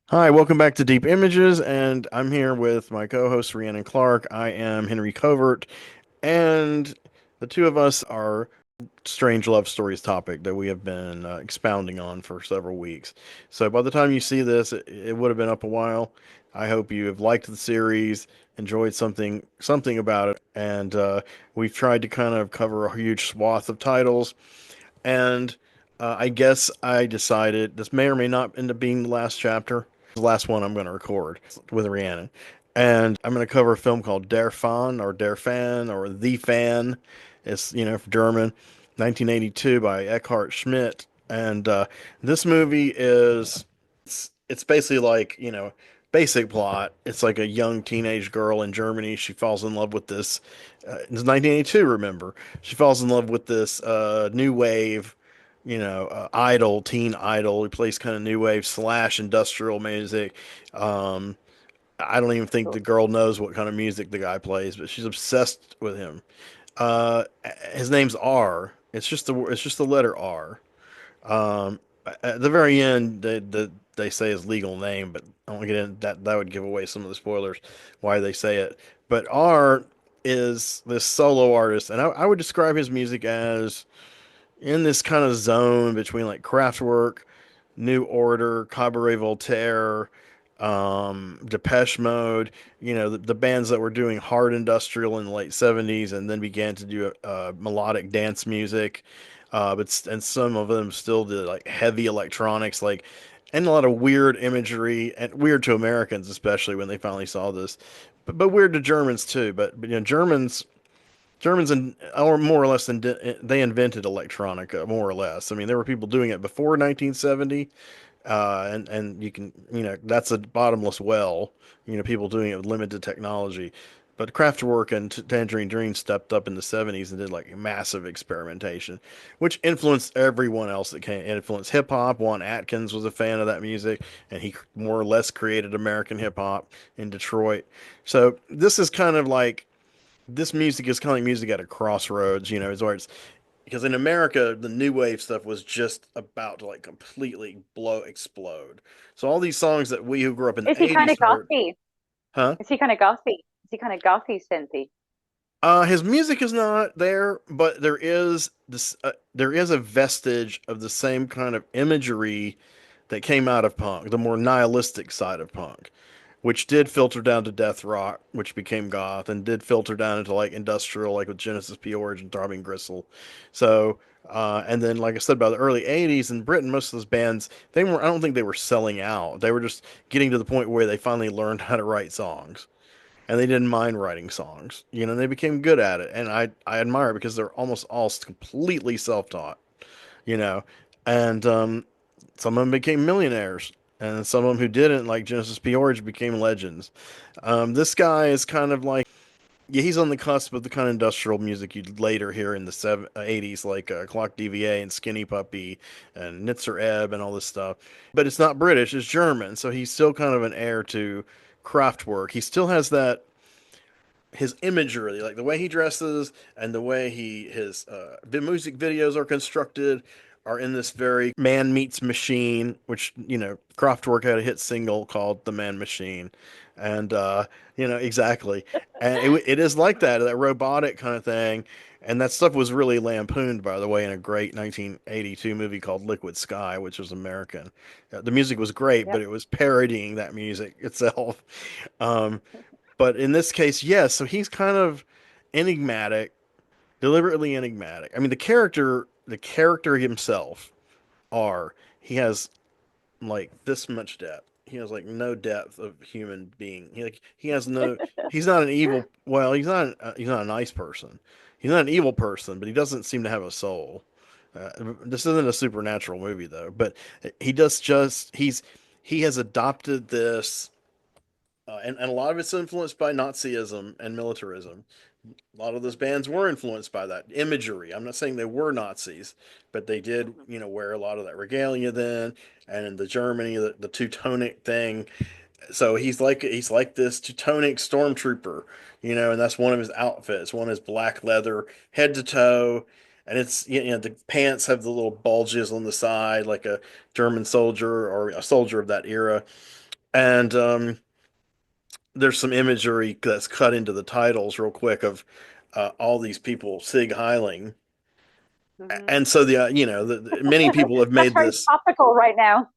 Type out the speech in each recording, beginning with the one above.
Hi, welcome back to Deep Images, and I'm here with my co-host Rhiannon Clark. I am Henry Covert, and the two of us are strange love stories topic that we have been expounding on for several weeks. So by the time you see this, it would have been up a while. I hope you have liked the series, enjoyed something about it, and we've tried to kind of cover a huge swath of titles. And I guess I decided this may or may not end up being the last chapter, the last one I'm going to record with Rhiannon. And I'm going to cover a film called Der Fan or Der Fan or The Fan. It's, German, 1982 by Eckhart Schmidt. And this movie it's basically like, basic plot. It's like a young teenage girl in Germany. She falls in love with this. It's 1982, remember? She falls in love with this new wave, idol, teen idol. He plays kind of new wave slash industrial music. Um, I don't even think the girl knows what kind of music the guy plays, but she's obsessed with him. Uh, his name's R. It's just the letter R. Um, at the very end, they say his legal name, but I won't get in that. That would give away some of the spoilers why they say it. But R is this solo artist, and I would describe his music as in this kind of zone between like Kraftwerk, New Order, Cabaret Voltaire, Depeche Mode, the bands that were doing hard industrial in the late 70s and then began to do melodic dance music. And some of them still did like heavy electronics, like, and a lot of weird imagery and weird to Americans, especially when they finally saw this, but weird to Germans too. But Germans and or more or less they invented electronica more or less. I mean, there were people doing it before 1970, and that's a bottomless well. People doing it with limited technology. But Kraftwerk and Tangerine Dream stepped up in the 70s and did like massive experimentation, which influenced everyone else that came. It influenced hip hop. Juan Atkins was a fan of that music, and he more or less created American hip hop in Detroit. So this music is kind of like music at a crossroads, is where it's because in America the new wave stuff was just about to like completely explode. So all these songs that we who grew up in Is the he kind 80s of heard, gothy? huh? Is he kind of gothy? Is he kind of gothy synthy? His music is not there, but there is a vestige of the same kind of imagery that came out of punk, the more nihilistic side of punk, which did filter down to death rock, which became goth, and did filter down into like industrial, like with Genesis P. Origin, Throbbing Gristle. So, and then like I said, by the early '80s in Britain, most of those bands I don't think they were selling out. They were just getting to the point where they finally learned how to write songs, and they didn't mind writing songs. They became good at it, and I admire it because they're almost all completely self-taught. You know, and some of them became millionaires, and some of them who didn't, like Genesis P. Origin, became legends. This guy is kind of like, yeah, he's on the cusp of the kind of industrial music you'd later hear in the 80s, like Clock DVA and Skinny Puppy and Nitzer Ebb and all this stuff. But it's not British, it's German, so he's still kind of an heir to Kraftwerk. He still has that his imagery, like the way he dresses and the way his music videos are constructed, are in this very man meets machine, which Kraftwerk had a hit single called "The Man Machine," and exactly, and it is like that robotic kind of thing. And that stuff was really lampooned, by the way, in a great 1982 movie called Liquid Sky, which was American. The music was great, but Yep. it was parodying that music itself. Um, but in this case, yes. So he's kind of enigmatic, deliberately enigmatic. I mean, the character himself, are he has like this much depth. He has like no depth of human being. He has no. He's not an evil. Well, he's not a nice person. He's not an evil person, but he doesn't seem to have a soul. This isn't a supernatural movie though, but he has adopted this, and a lot of it's influenced by Nazism and militarism. A lot of those bands were influenced by that imagery. I'm not saying they were Nazis, but they did, Mhm. wear a lot of that regalia then, and in the Germany, the Teutonic thing. So he's like this Teutonic stormtrooper, and that's one of his outfits. One is black leather, head to toe, and it's the pants have the little bulges on the side, like a German soldier or a soldier of that era. And there's some imagery that's cut into the titles real quick of all these people sig heiling. Hmm. And so many people have That's made very this. topical right now.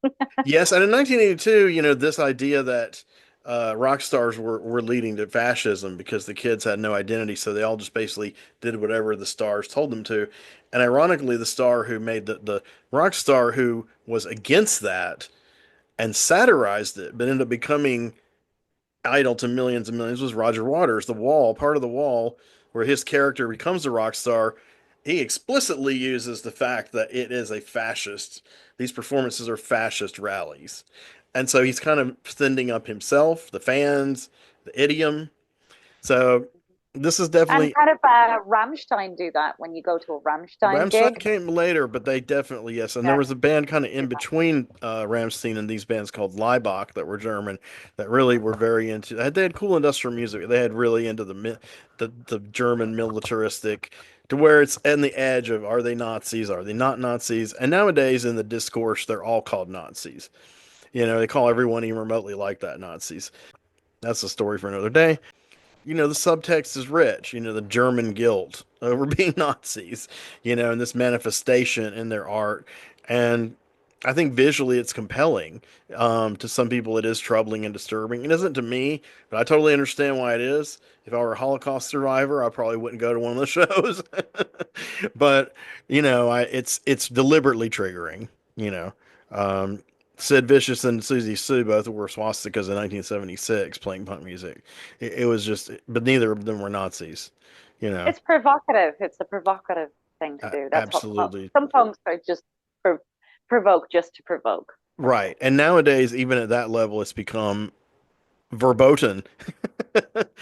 Yes, and in 1982, this idea that rock stars were leading to fascism because the kids had no identity, so they all just basically did whatever the stars told them to. And ironically, the star who made the rock star who was against that and satirized it, but ended up becoming idol to millions and millions was Roger Waters. The Wall, part of The Wall, where his character becomes a rock star, he explicitly uses the fact that it is a fascist. These performances are fascist rallies. And so he's kind of sending up himself, the fans, the idiom. So this is And definitely kind of Rammstein do that when you go to a Rammstein Rammstein gig. came later, but they definitely, yes. And there Yeah, was a band kind of do in that. between Rammstein and these bands called Leibach that were German that really were very into. They had cool industrial music. They had really into the German militaristic to where it's on the edge of are they Nazis? Are they not Nazis? And nowadays in the discourse, they're all called Nazis. They call everyone even remotely like that Nazis. That's a story for another day. The subtext is rich, the German guilt over being Nazis, and this manifestation in their art. And I think visually it's compelling. To some people, it is troubling and disturbing. It isn't to me, but I totally understand why it is. If I were a Holocaust survivor, I probably wouldn't go to one of the shows. But it's deliberately triggering. You know, um, Sid Vicious and Susie Sue both wore swastikas in 1976 playing punk music. It was just, but neither of them were Nazis. You know, It's provocative. It's a provocative thing to do. That's what Absolutely some punks are just pro provoke just to provoke. That's right. all. And nowadays, even at that level, it's become verboten.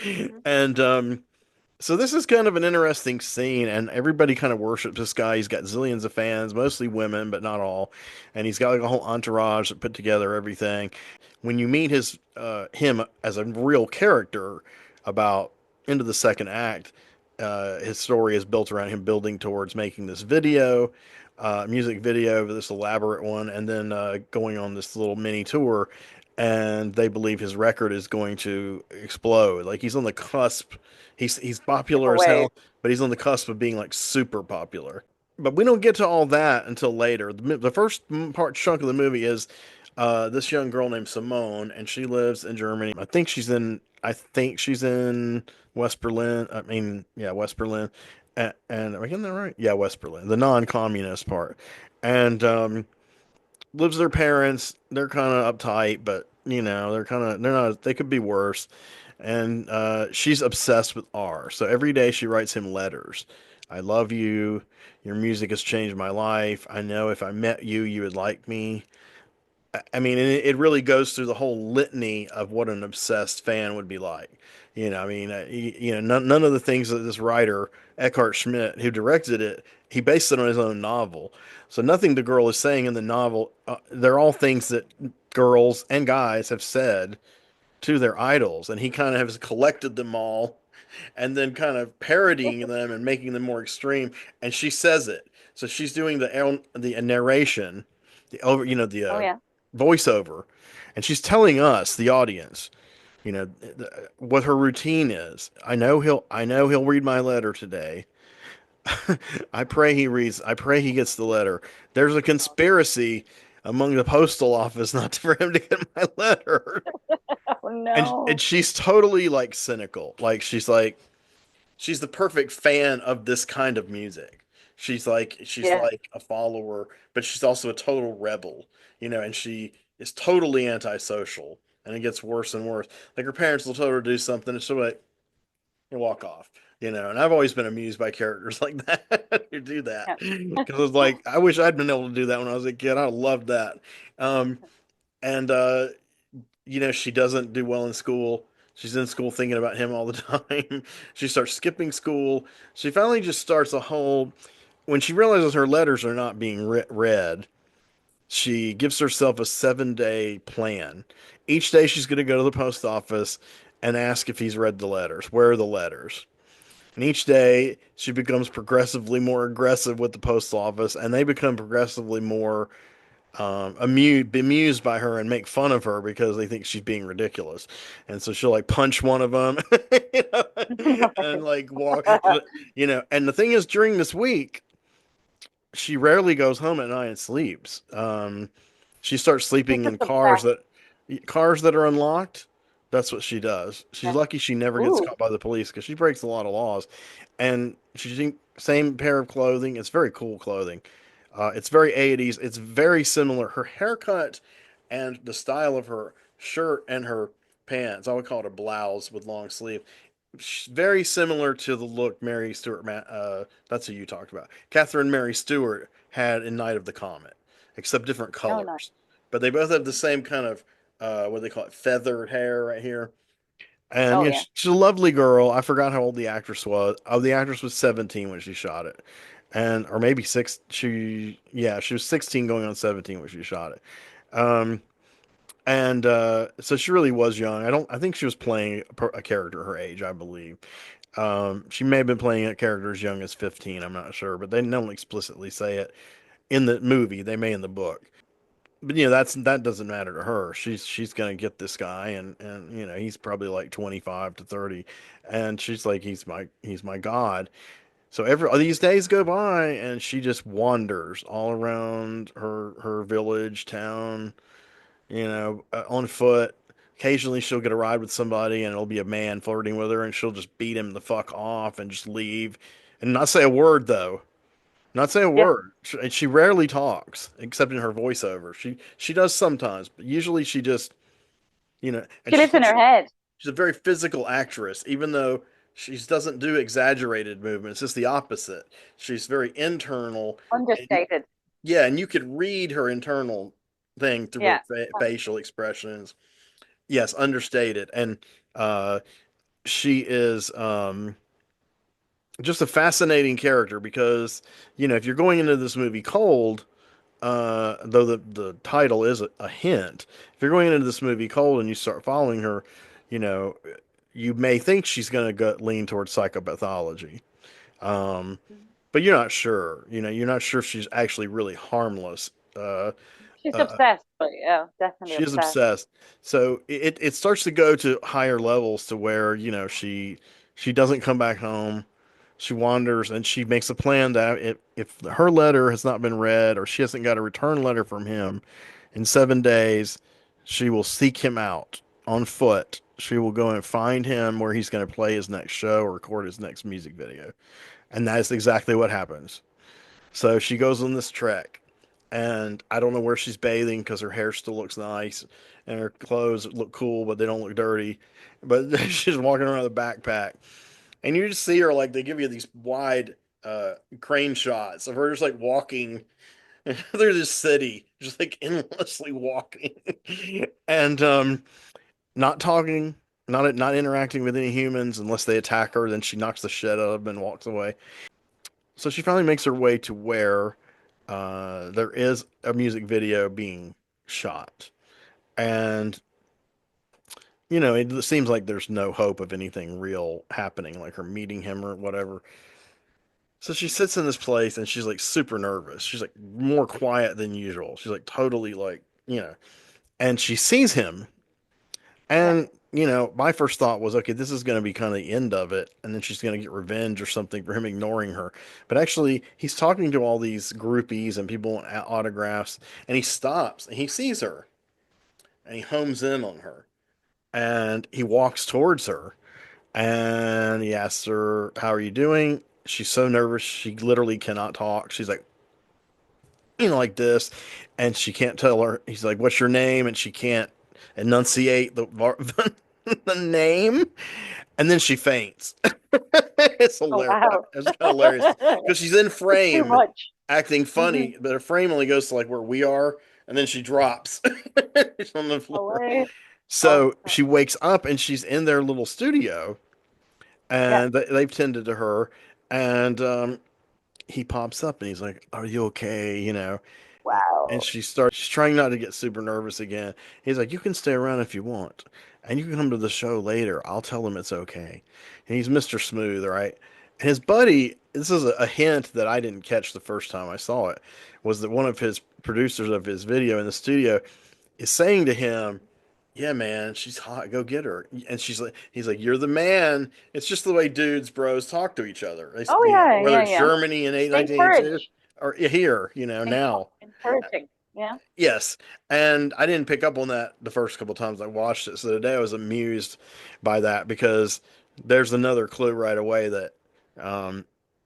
Hmm. And so this is kind of an interesting scene, and everybody kind of worships this guy. He's got zillions of fans, mostly women, but not all. And he's got like a whole entourage that put together everything. When you meet him as a real character about into the second act, his story is built around him building towards making this video, music video, this elaborate one, and then going on this little mini tour. And they believe his record is going to explode. Like he's on the cusp. He's popular Super as wave. hell, but he's on the cusp of being like super popular. But we don't get to all that until later. The first part chunk of the movie is this young girl named Simone, and she lives in Germany. I think she's in West Berlin. I mean, yeah, West Berlin. And am I getting that right? Yeah, West Berlin, the non-communist part. And lives with their parents. They're kind of uptight, but they're not. They could be worse. And she's obsessed with R. So every day she writes him letters. I love you. Your music has changed my life. I know if I met you, you would like me. I mean, and it really goes through the whole litany of what an obsessed fan would be like. I mean, none of the things that this writer, Eckhart Schmidt, who directed it, he based it on his own novel. So nothing the girl is saying in the novel, they're all things that girls and guys have said to their idols. And he kind of has collected them all and then kind of parodying them and making them more extreme. And she says it. So she's doing the narration, the over, the Oh yeah. voiceover, and she's telling us, the audience, what her routine is. I know he'll read my letter today. I pray he gets the letter. There's a conspiracy among the postal office not for him to get my letter. Oh And no. she's totally like cynical. She's the perfect fan of this kind of music. She's Yeah. like a follower, but she's also a total rebel, and she is totally antisocial. And it gets worse and worse. Like her parents will tell her to do something, and she'll be like, and walk off. And I've always been amused by characters like that who do that Yeah. because it's like I wish I'd been able to do that when I was a kid. I loved that. Um, and she doesn't do well in school. She's in school thinking about him all the time. She starts skipping school. She finally just starts a whole. When she realizes her letters are not being read, she gives herself a 7-day plan. Each day she's going to go to the post office and ask if he's read the letters. Where are the letters? And each day she becomes progressively more aggressive with the post office, and they become progressively more bemused by her and make fun of her because they think she's being ridiculous, and so she'll like punch one of them, you know, and like walk, you know. And the thing is, during this week, she rarely goes home at night and sleeps. She starts She's sleeping in just obsessed. cars that are unlocked. That's what she does. She's Yeah. lucky she never gets Ooh. caught by the police because she breaks a lot of laws. And she's same pair of clothing. It's very cool clothing. It's very 80s. It's very similar. Her haircut and the style of her shirt and her pants, I would call it a blouse with long sleeve, very similar to the look Mary Stuart, that's who you talked about. Catherine Mary Stewart had in Night of the Comet, except different Oh no. colors. But they both have the same kind of, what do they call it, feathered hair right here. And Oh yeah, yeah. she's a lovely girl. I forgot how old the actress was. Oh, the actress was 17 when she shot it. And or maybe six she was 16 going on 17 when she shot it. Um and so she really was young. I think she was playing a character her age, I believe. She may have been playing a character as young as 15, I'm not sure, but they don't explicitly say it in the movie. They may in the book. But you know, that doesn't matter to her. She's gonna get this guy, and you know, he's probably like 25 to 30, and she's like, he's my god. So every these days go by, and she just wanders all around her village, town, you know, on foot. Occasionally she'll get a ride with somebody and it'll be a man flirting with her and she'll just beat him the fuck off and just leave and not say a word though. Not say a Yeah. word. She rarely talks except in her voiceover. She does sometimes, but usually she just, you know, and She lives in her head. she's a very physical actress even though she doesn't do exaggerated movements. It's the opposite. She's very internal and Understated. yeah, and you could read her internal thing through her Yeah. facial expressions. Yes, understated. And uh, she is just a fascinating character because, you know, if you're going into this movie cold, though the title is a hint, if you're going into this movie cold and you start following her, you know, you may think she's going to go lean towards psychopathology. Um, but you're not sure. You know, you're not sure if she's actually really harmless. She's Uh, obsessed, but yeah, definitely She is obsessed. obsessed. So it starts to go to higher levels to where, you know, she doesn't come back home. She wanders and she makes a plan that if her letter has not been read or she hasn't got a return letter from him in 7 days, she will seek him out on foot. She will go and find him where he's going to play his next show or record his next music video. And that is exactly what happens. So she goes on this trek, and I don't know where she's bathing because her hair still looks nice and her clothes look cool, but they don't look dirty. But she's walking around with a backpack, and you just see her like they give you these wide crane shots of her just like walking through this city, just like endlessly walking, and not talking. Not interacting with any humans unless they attack her, then she knocks the shit out of them and walks away. So she finally makes her way to where there is a music video being shot. And, you know, it seems like there's no hope of anything real happening, like her meeting him or whatever. So she sits in this place and she's like super nervous. She's like more quiet than usual. She's like totally like, you know, and she sees him. Yeah. And, you know, my first thought was, okay, this is going to be kind of the end of it. And then she's going to get revenge or something for him ignoring her. But actually, he's talking to all these groupies and people want autographs. And he stops and he sees her and he homes in on her. And he walks towards her and he asks her, "How are you doing?" She's so nervous. She literally cannot talk. She's like, you know, like this. And she can't tell her. He's like, "What's your name?" And she can't enunciate the name. And then she faints. It's Oh hilarious. wow. It's kind of hilarious because she's in It's too frame much. acting Hmm. funny, but her frame only goes to like where we are, and then she drops. She's on the Oh floor. wait. Oh So she wakes up and she's in their little studio, yeah. and they've tended to her. And he pops up and he's like, "Are you okay?" You know, and Wow. she's trying not to get super nervous again. He's like, "You can stay around if you want, and you can come to the show later. I'll tell them it's okay." And he's Mr. Smooth, right? His buddy, this is a hint that I didn't catch the first time I saw it, was that one of his producers of his video in the studio is saying to him, "Yeah, man, she's hot. Go get her." And he's like, "You're the man." It's just the way dudes, bros, talk to each other. Oh You know, yeah, whether yeah, it's yeah. Germany in Encourage, 1982 or here, now. encouraging. Yeah. Yes, and I didn't pick up on that the first couple times I watched it. So today I was amused by that because there's another clue right away that um,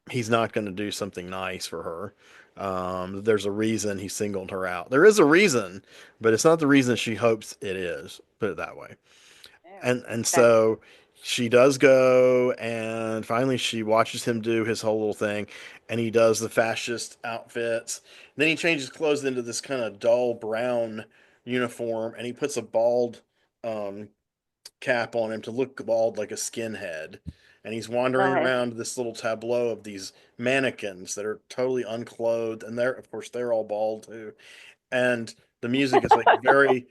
he's not going to do something nice for her. There's a reason he singled her out. There is a reason, but it's not the reason she hopes it is. Put it that way. Oh, And okay. so she does go, and finally she watches him do his whole little thing, and he does the fascist outfits. Then he changes clothes into this kind of dull brown uniform, and he puts a bald um, cap on him to look bald like a skinhead. And he's wandering Okay. around this little tableau of these mannequins that are totally unclothed, and of course, they're all bald too. And the music's like very,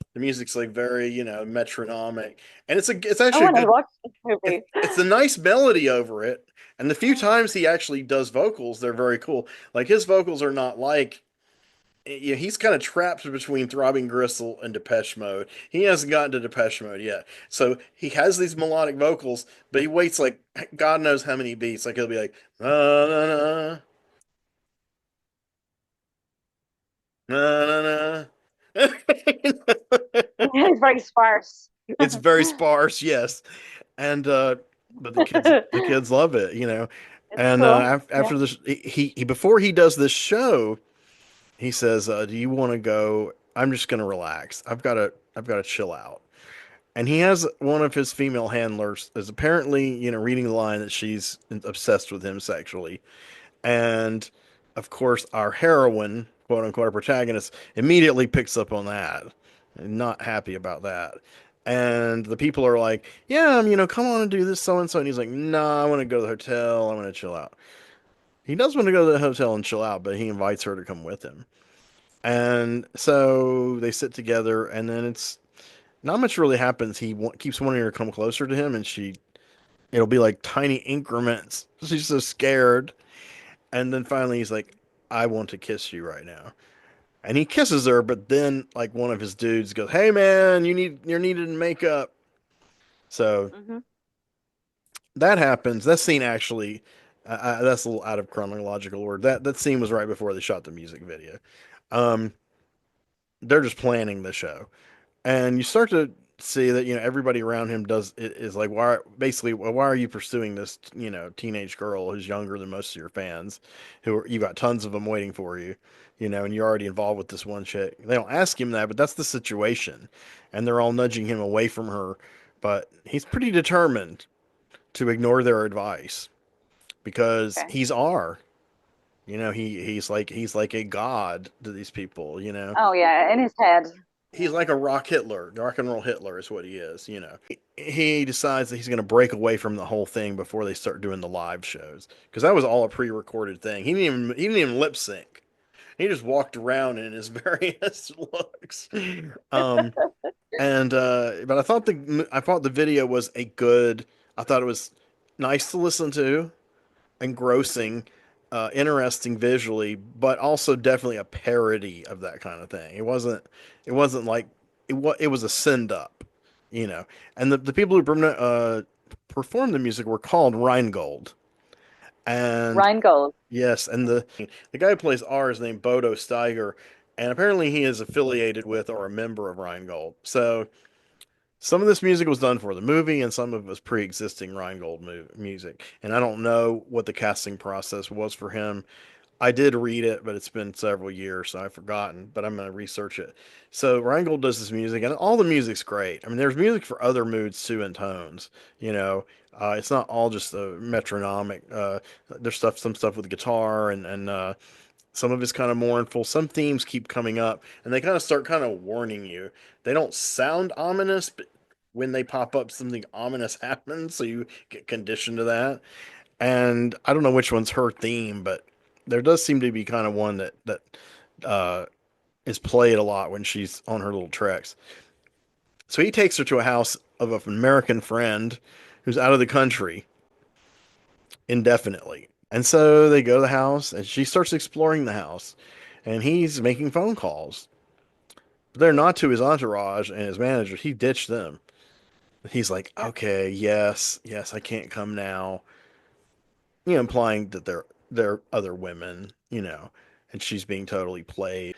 metronomic, and it's I actually a want to good, watch this movie. it's a nice melody over it. And the few times he actually does vocals, they're very cool. Like his vocals are not like, he's kind of trapped between Throbbing Gristle and Depeche Mode. He hasn't gotten to Depeche Mode yet. So he has these melodic vocals, but he waits like God knows how many beats. Like he'll be like, na, na, na, na, na, na. It's very sparse. It's very sparse, yes. And but the kids love it, It's And cool. Yeah. after this, he before he does this show, he says, "Do you want to go? I'm just gonna relax. I've got to chill out." And he has one of his female handlers is apparently, reading the line that she's obsessed with him sexually. And of course, our heroine, quote unquote, our protagonist, immediately picks up on that. Not happy about that. And the people are like, "Yeah, come on and do this, so and so." And he's like, "Nah, I want to go to the hotel. I want to chill out." He does want to go to the hotel and chill out, but he invites her to come with him. And so they sit together, and then it's not much really happens. Keeps wanting her to come closer to him, and it'll be like tiny increments. She's so scared. And then finally he's like, "I want to kiss you right now." And he kisses her, but then like one of his dudes goes, "Hey man, you're needed in makeup." So Hmm. that happens. That scene actually, that's a little out of chronological order. That scene was right before they shot the music video. Um, they're just planning the show, and you start to see that everybody around him does it is like, why basically, well, why are you pursuing this teenage girl who's younger than most of your fans, you got tons of them waiting for you, and you're already involved with this one chick. They don't ask him that, but that's the situation, and they're all nudging him away from her, but he's pretty determined to ignore their advice because Okay. he's R. He's like a god to these people. Oh yeah, in his head. He's Yeah. like a rock and roll Hitler is what he is. He decides that he's going to break away from the whole thing before they start doing the live shows because that was all a pre-recorded thing. He didn't even lip sync. He just walked around in his various looks. Um, and but I thought the video was a good. I thought it was nice to listen to, engrossing, interesting visually, but also definitely a parody of that kind of thing. It wasn't like it was a send up, you know. And the people who performed the music were called Rheingold. And Rheingold. yes, and the guy who plays R is named Bodo Steiger, and apparently he is affiliated with or a member of Rheingold. So some of this music was done for the movie, and some of it was pre-existing Rheingold music. And I don't know what the casting process was for him. I did read it, but it's been several years, so I've forgotten. But I'm going to research it. So Rheingold does this music, and all the music's great. I mean, there's music for other moods too and tones. You know, it's not all just metronomic. There's some stuff with guitar, and some of it's kind of mournful. Some themes keep coming up, and they kind of start kind of warning you. They don't sound ominous, but when they pop up, something ominous happens, so you get conditioned to that. And I don't know which one's her theme, but there does seem to be kind of one that uh, is played a lot when she's on her little treks. So he takes her to a house of an American friend who's out of the country, indefinitely. And so they go to the house and she starts exploring the house and he's making phone calls. But they're not to his entourage and his manager. He ditched them. He's like, Yeah. okay, yes, yes, I can't come now. Implying that they're other women, and she's being totally played.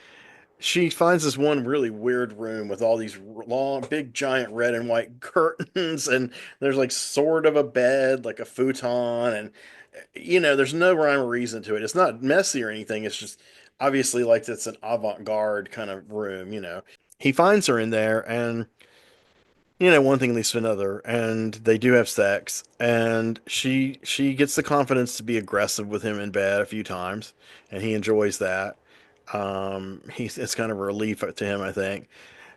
She finds this one really weird room with all these long, big, giant red and white curtains, and there's like sort of a bed, like a futon, and there's no rhyme or reason to it. It's not messy or anything. It's just obviously like it's an avant-garde kind of room. He finds her in there, and one thing leads to another, and they do have sex, and she gets the confidence to be aggressive with him in bed a few times, and he enjoys that. It's kind of a relief to him, I think,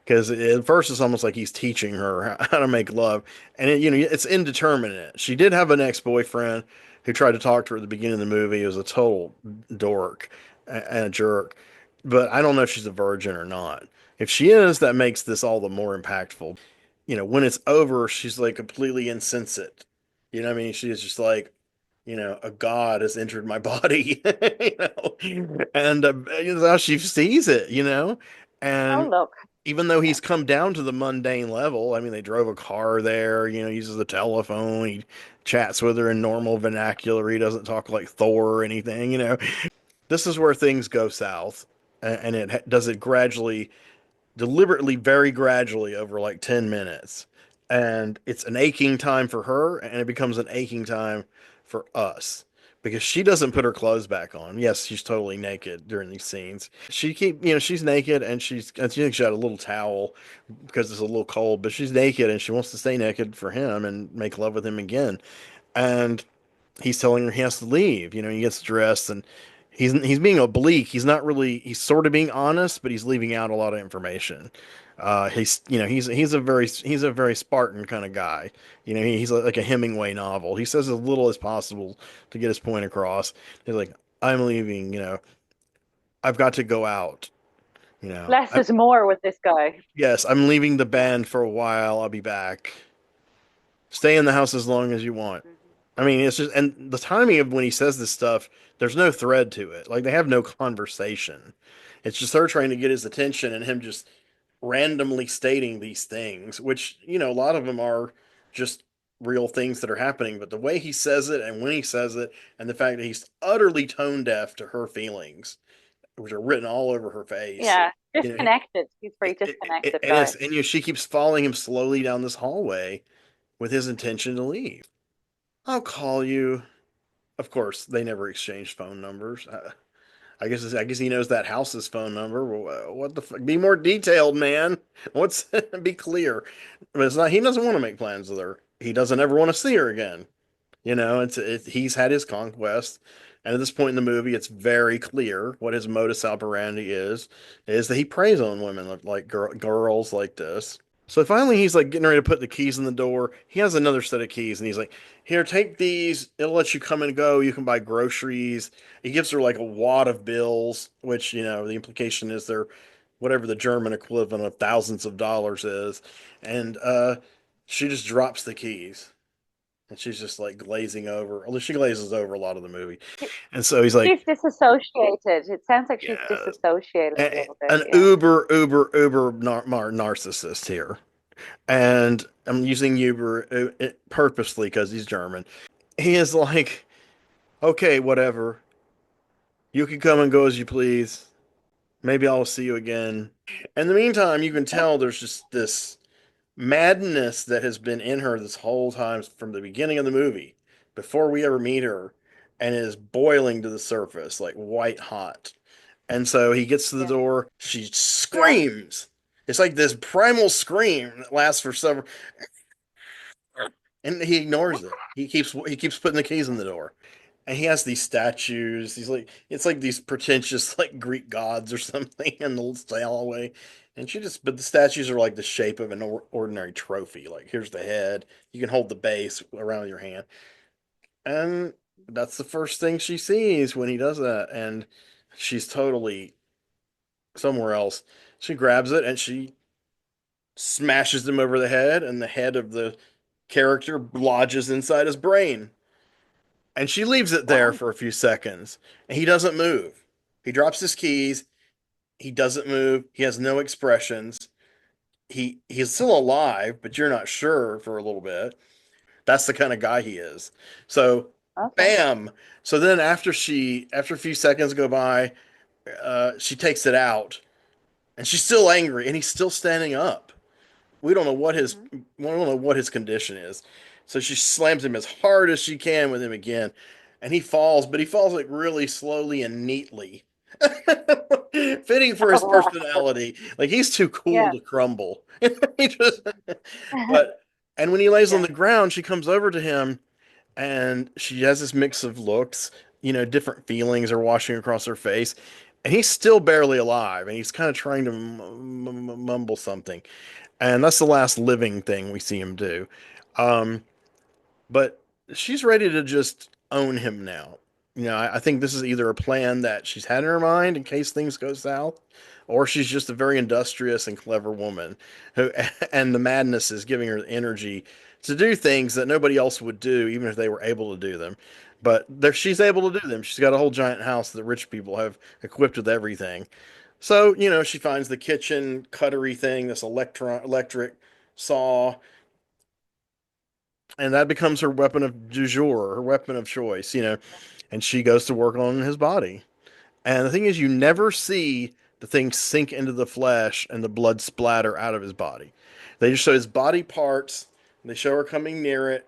because at first it's almost like he's teaching her how to make love, and it's indeterminate. She did have an ex-boyfriend who tried to talk to her at the beginning of the movie. He was a total dork and a jerk, but I don't know if she's a virgin or not. If she is, that makes this all the more impactful. When it's over, she's like completely insensate. What I mean? She's just like, a god has entered my body, and how she sees it. Oh, And look. even though Yeah. he's come down to the mundane level, I mean, they drove a car there, uses the telephone, he chats with her in normal vernacular, he doesn't talk like Thor or anything. This is where things go south, and it does it gradually, deliberately, very gradually over like 10 minutes. And it's an aching time for her, and it becomes an aching time for us because she doesn't put her clothes back on. Yes, she's totally naked during these scenes. She's naked, and I think she had a little towel because it's a little cold, but she's naked and she wants to stay naked for him and make love with him again. And he's telling her he has to leave. He gets dressed and he's being oblique. He's not really. He's sort of being honest, but he's leaving out a lot of information. He's a very Spartan kind of guy. He's like a Hemingway novel. He says as little as possible to get his point across. He's like, I'm leaving. I've got to go out. Less is more with this guy. Yes, I'm leaving the Yeah. band for a while. I'll be back. Stay in the house as long as you want. Mhm. I mean, it's just, and the timing of when he says this stuff, there's no thread to it. Like they have no conversation. It's just her trying to get his attention and him just randomly stating these things, which, a lot of them are just real things that are happening. But the way he says it and when he says it, and the fact that he's utterly tone deaf to her feelings, which are written all over her face, Yeah. you know, Disconnected. He's very disconnected and guy. she keeps following him slowly down this hallway with his intention to leave. I'll call you. Of course, they never exchanged phone numbers. I guess he knows that house's phone number. Well, what the fuck? Be more detailed, man. What's be clear? But it's not. He doesn't want to make plans with her. He doesn't ever want to see her again. He's had his conquest, and at this point in the movie, it's very clear what his modus operandi is that he preys on women like girls like this. So finally, he's like getting ready to put the keys in the door. He has another set of keys, and he's like, "Here, take these. It'll let you come and go. You can buy groceries." He gives her like a wad of bills, which the implication is they're whatever the German equivalent of thousands of dollars is, and she just drops the keys, and she's just like glazing over. Although she glazes over a lot of the movie, She- and so he's like, She's disassociated. It sounds like she's "Yeah." disassociated a little bit. An Yeah. uber uber uber narcissist here, and I'm using Uber purposely because he's German. He is like, okay, whatever. You can come and go as you please. Maybe I'll see you again. In the meantime, you can tell there's just this madness that has been in her this whole time from the beginning of the movie, before we ever meet her, and is boiling to the surface like white hot. And so he gets to the Yeah. door. She Yeah. screams. It's like this primal scream that lasts for several. And he ignores it. He keeps putting the keys in the door. And he has these statues. He's like it's like these pretentious like Greek gods or something in the hallway. And but the statues are like the shape of an ordinary trophy. Like here's the head. You can hold the base around your hand. And that's the first thing she sees when he does that. And she's totally somewhere else. She grabs it and she smashes him over the head, and the head of the character lodges inside his brain. And she leaves it there Wow. for a few seconds, and he doesn't move. He drops his keys. He doesn't move. He has no expressions. He's still alive, but you're not sure for a little bit. That's the kind of guy he is. So, Okay. bam. So then after a few seconds go by, she takes it out, and she's still angry, and he's still standing up. Hmm. We don't know what his condition is. So she slams him as hard as she can with him again, and he falls, but he falls like really slowly and neatly. Fitting for his Wow. personality. Like he's too cool Yeah. to crumble. He just but and when he lays on Yeah. the ground, she comes over to him and she has this mix of looks, different feelings are washing across her face. And he's still barely alive, and he's kind of trying to mumble something. And that's the last living thing we see him do. Um, but she's ready to just own him now. I think this is either a plan that she's had in her mind in case things go south, or she's just a very industrious and clever woman who, and the madness is giving her the energy to do things that nobody else would do, even if they were able to do them. But she's able to do them. She's got a whole giant house that rich people have equipped with everything. So, she finds the kitchen cuttery thing, this electric saw, and that becomes her weapon of du jour, her weapon of choice, and she goes to work on his body. And the thing is, you never see the thing sink into the flesh and the blood splatter out of his body. They just show his body parts. They show her coming near it.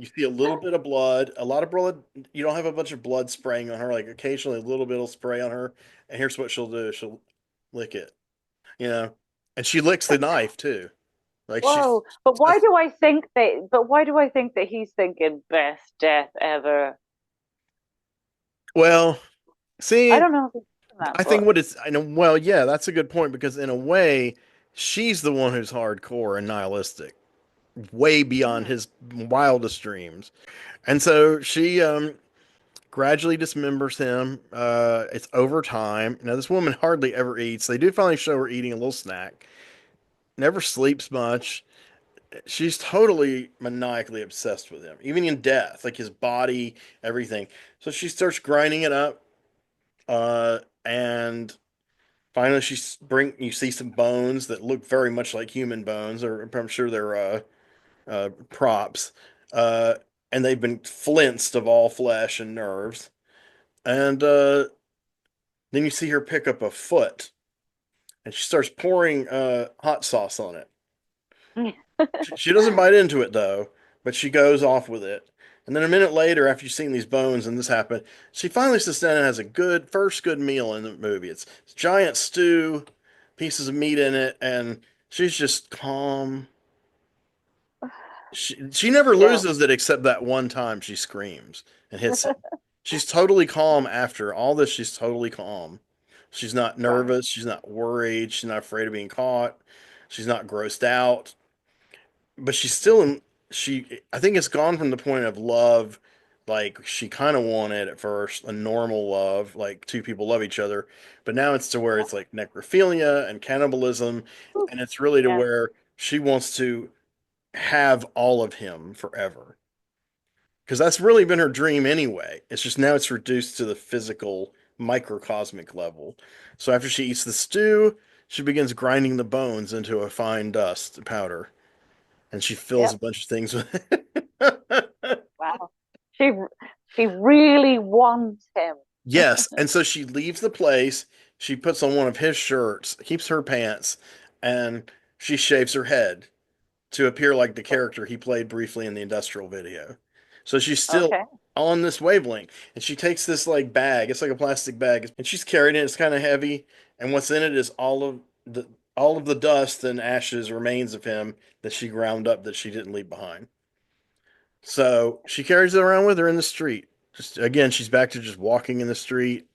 You see a little bit of blood, a lot of blood. You don't have a bunch of blood spraying on her. Like occasionally, a little bit will spray on her. And here's what she'll do: she'll lick it, you know, and she licks the knife too. Like she's Whoa. But why do I think that he's thinking best death ever? well. I See, don't know if he's thinking that, I think but what it's, I know, well, yeah, that's a good point because in a way, she's the one who's hardcore and nihilistic, way beyond hmm. his wildest dreams. And so she gradually dismembers him. It's over time. Now, this woman hardly ever eats. They do finally show her eating a little snack. Never sleeps much. She's totally maniacally obsessed with him, even in death, like his body, everything. So she starts grinding it up, and finally, you see some bones that look very much like human bones, or I'm sure they're props, uh, and they've been flinched of all flesh and nerves. And then you see her pick up a foot, and she starts pouring hot sauce on it. She doesn't bite into it though, but she goes off with it. And then a minute later, after you've seen these bones and this happened, she finally sits down and has a first good meal in the movie. It's giant stew, pieces of meat in it, and she's just calm. She never Yeah. loses it except that one time she screams and hits him. She's totally calm after all this. She's totally calm. She's not Right. nervous. She's not worried. She's not afraid of being caught. She's not grossed out, but she's still in she I think it's gone from the point of love, like she kind of wanted at first a normal love, like two people love each other, but now it's to where Yeah. it's like necrophilia and cannibalism, Oof. and it's really to Yeah. where she wants to have all of him forever, because that's really been her dream anyway. It's just now it's reduced to the physical microcosmic level. So after she eats the stew, she begins grinding the bones into a fine dust powder, and she fills a Yep. bunch of things with it. Wow. She she really wants him. Yes, and so she leaves the place. She puts on one of his shirts, keeps her pants, and she shaves her head to appear like the character he played briefly in the industrial video. So she's still Okay. on this wavelength, and she takes this like bag. It's like a plastic bag, and she's carrying it. It's kind of heavy, and what's in it is all of the dust and ashes, remains of him that she ground up that she didn't leave behind. So she carries it around with her in the street. Just again, she's back to just walking in the street.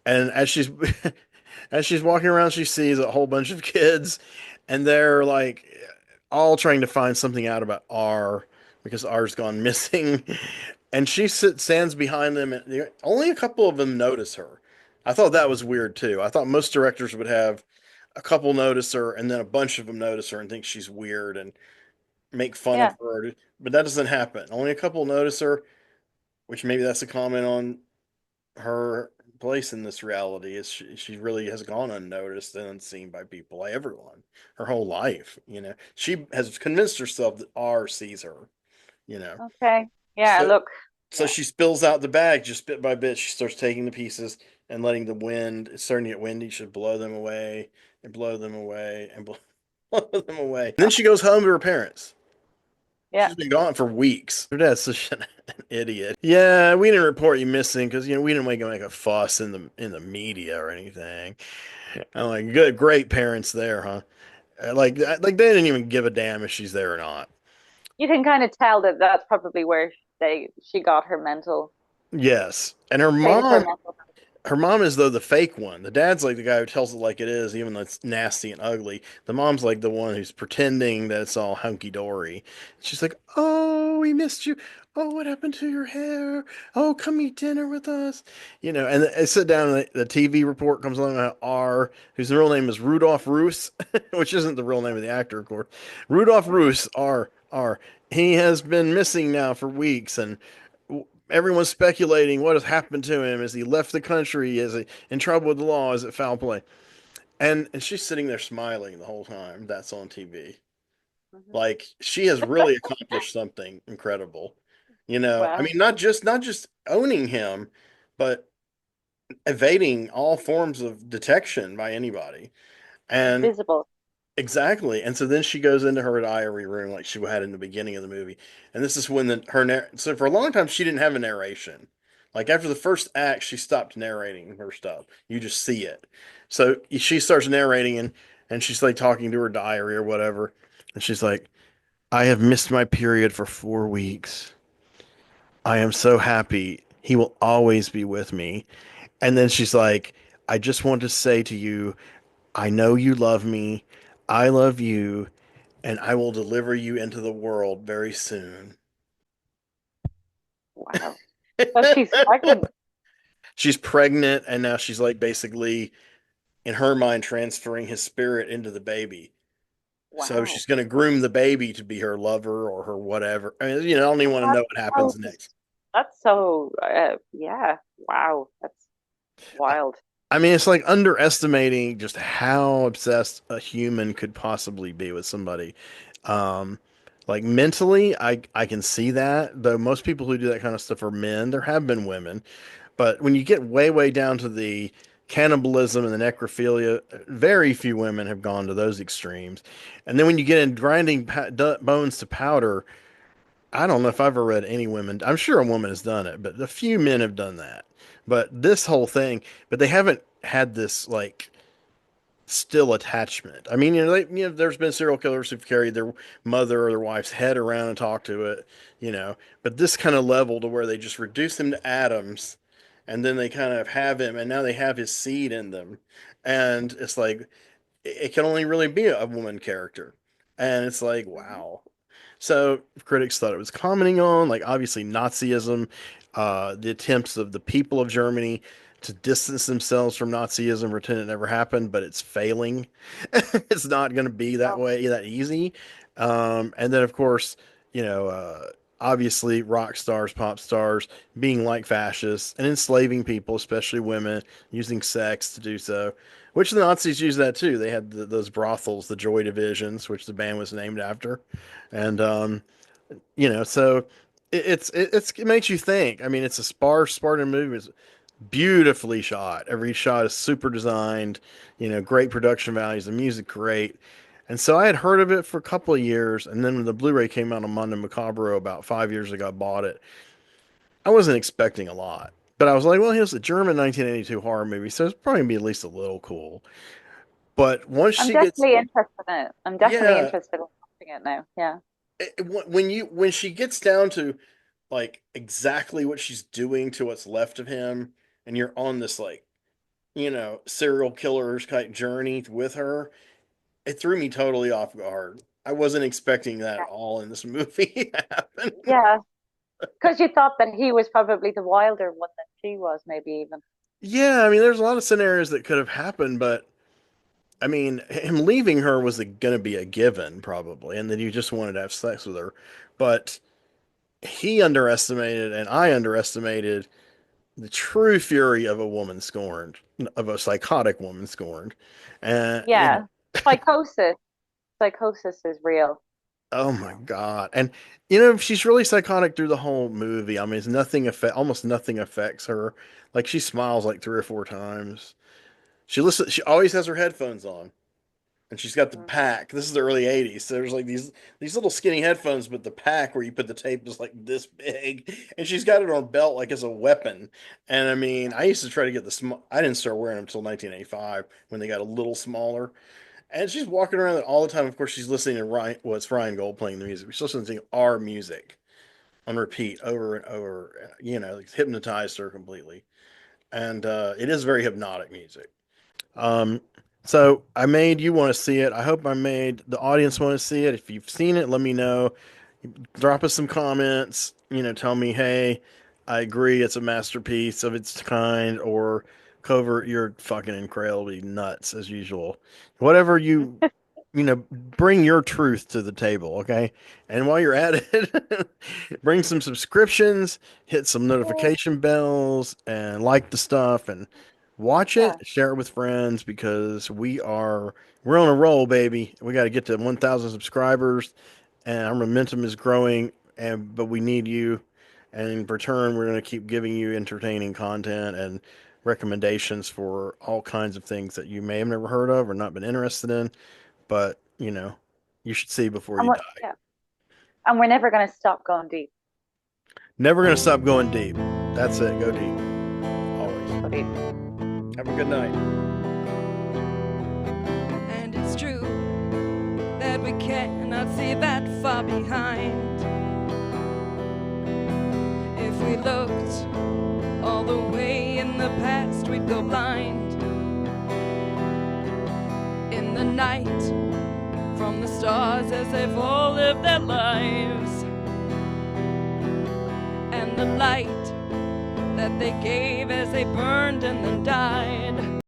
And as she's walking around, she sees a whole bunch of kids, and they're like all trying to find something out about R because R's gone missing. And she stands behind them, and only a couple of them notice her. I thought that was weird too. I thought most directors would have a couple notice her, and then a bunch of them notice her and think she's weird and make fun of Yeah. her. But that doesn't happen. Only a couple notice her, which maybe that's a comment on her place in this reality is she really has gone unnoticed and unseen by people, by everyone, her whole life. She has convinced herself that R sees her. You know, Okay. Yeah, so look. so Yeah. she spills out the bag just bit by bit. She starts taking the pieces and letting the wind. It's starting to get windy. She blow them away and blow them away and blow, blow them away. And then she goes home to her parents. Yeah. She's been gone for weeks. Her dad's such an idiot. Yeah, we didn't report you missing because we didn't make a fuss in the media or anything. I'm like, good, great parents there, huh? Like they didn't even give a damn if she's there or not. You can kind of tell that that's probably where she got her mental Yes, and her created her mom mental. her mom is though the fake one. The dad's like the guy who tells it like it is, even though it's nasty and ugly. The mom's like the one who's pretending that it's all hunky dory. She's like, "Oh, we missed you. Oh, what happened to your hair? Oh, come eat dinner with us." And I sit down and the TV report comes along. R, whose real name is Rudolph Roos, which isn't the real name of the actor, of course. Rudolph Roos, R. He has been missing now for weeks, and everyone's speculating what has happened to him. Is he left the country? Is he in trouble with the law? Is it foul play? And she's sitting there smiling the whole time. That's on TV. Mhm. Like she has really accomplished something incredible. I Wow. mean, not just owning him, but evading all forms of detection by anybody. And Invisible. exactly. And so then she goes into her diary room like she had in the beginning of the movie. And this is when so for a long time she didn't have a narration. Like after the first act, she stopped narrating her stuff. You just see it. So she starts narrating and she's like talking to her diary or whatever. And she's like, I have missed my period for 4 weeks. I am so happy. He will always be with me. And then she's like, I just want to say to you, I know you love me. I love you and I will deliver you into the world very soon. Wow. So she's pregnant. She's pregnant, and now she's like basically, in her mind, transferring his spirit into the baby. So Wow. she's going to groom the baby to be her lover or her whatever. I mean, I don't even want to know That's what happens so, next. that's so, yeah. Wow. That's I, wild. I mean, it's like underestimating just how obsessed a human could possibly be with somebody. Um, like mentally, I can see that, though most people who do that kind of stuff are men. There have been women. But when you get way, way down to the cannibalism and the necrophilia, very few women have gone to those extremes. And then when you get in grinding bones to powder, I don't know if I've ever read any women. I'm sure a woman has done it, but a few men have done that. But this whole thing, but they haven't had this like still attachment. I mean, there's been serial killers who've carried their mother or their wife's head around and talked to it, but this kind of level to where they just reduce him to atoms and then they kind of have him and now they have his seed in them. And it's like, it can only really be a woman character. And it's like, Mhm. wow. So critics thought it was commenting on, like, obviously Nazism, the attempts of the people of Germany to distance themselves from Nazism, pretend it never happened, but it's failing. It's not going to be that Oh, way, that easy. And then, of course, you know, uh, obviously rock stars, pop stars being like fascists and enslaving people, especially women, using sex to do so. Which the Nazis used that too. They had those brothels, the Joy Divisions, which the band was named after, and so it makes you think. I mean, it's a Spartan movie. It's beautifully shot. Every shot is super designed. Great production values. The music great. And so I had heard of it for a couple of years, and then when the Blu-ray came out on Mondo Macabro about 5 years ago, I bought it. I wasn't expecting a lot, but I was like, well, here's a German 1982 horror movie, so it's probably gonna be at least a little cool. But once I'm she gets, definitely interested in it. I'm definitely yeah, interested in watching it now. Yeah. when she gets down to like exactly what she's doing to what's left of him, and you're on this like serial killer's type journey with her, it threw me totally off guard. I wasn't expecting that at all in this movie to happen. Yeah. Because you thought that he was probably the wilder one than she was, maybe even. Yeah, I mean, there's a lot of scenarios that could have happened, but I mean, him leaving her was going to be a given probably, and then you just wanted to have sex with her. But he underestimated and I underestimated the true fury of a woman scorned, of a psychotic woman scorned. And, Yeah. Psychosis. Psychosis is real. oh my God. And, she's really psychotic through the whole movie. I mean, almost nothing affects her. Like, she smiles like three or four times. She always has her headphones on. And she's got the Mhm. pack. This is the early '80s, so there's like these little skinny headphones, but the pack where you put the tape is like this big, and she's got it on belt like as a weapon. And I mean, I used to try to get the small. I didn't start wearing them until 1985 when they got a little smaller. And she's walking around it all the time. Of course, she's listening to Ryan. Well, it's Ryan Gold playing the music. She's listening to our music on repeat over and over. It's hypnotized her completely, and it is very hypnotic music. Um, so I made you want to see it. I hope I made the audience want to see it. If you've seen it, let me know. Drop us some comments. Tell me, hey, I agree, it's a masterpiece of its kind, or Covert, you're fucking incredibly nuts as usual. Whatever bring your truth to the table, okay? And while you're at it, bring some subscriptions, hit some Yay. notification bells, and like the stuff, and watch it, Yeah. share it with friends because we're on a roll, baby. We got to get to 1,000 subscribers, and our momentum is growing. But we need you, and in return, we're going to keep giving you entertaining content and recommendations for all kinds of things that you may have never heard of or not been interested in, but you should see before And you what? die. Yeah. And we're never going to stop going deep. Never going to stop going deep. That's it. Go deep. Always. Go deep. Have a good night. And it's true that we cannot see that far behind. If we looked all the way in the past, we'd go blind. In the night, from the stars as they've all lived their lives, and the light that they gave as they burned and then died.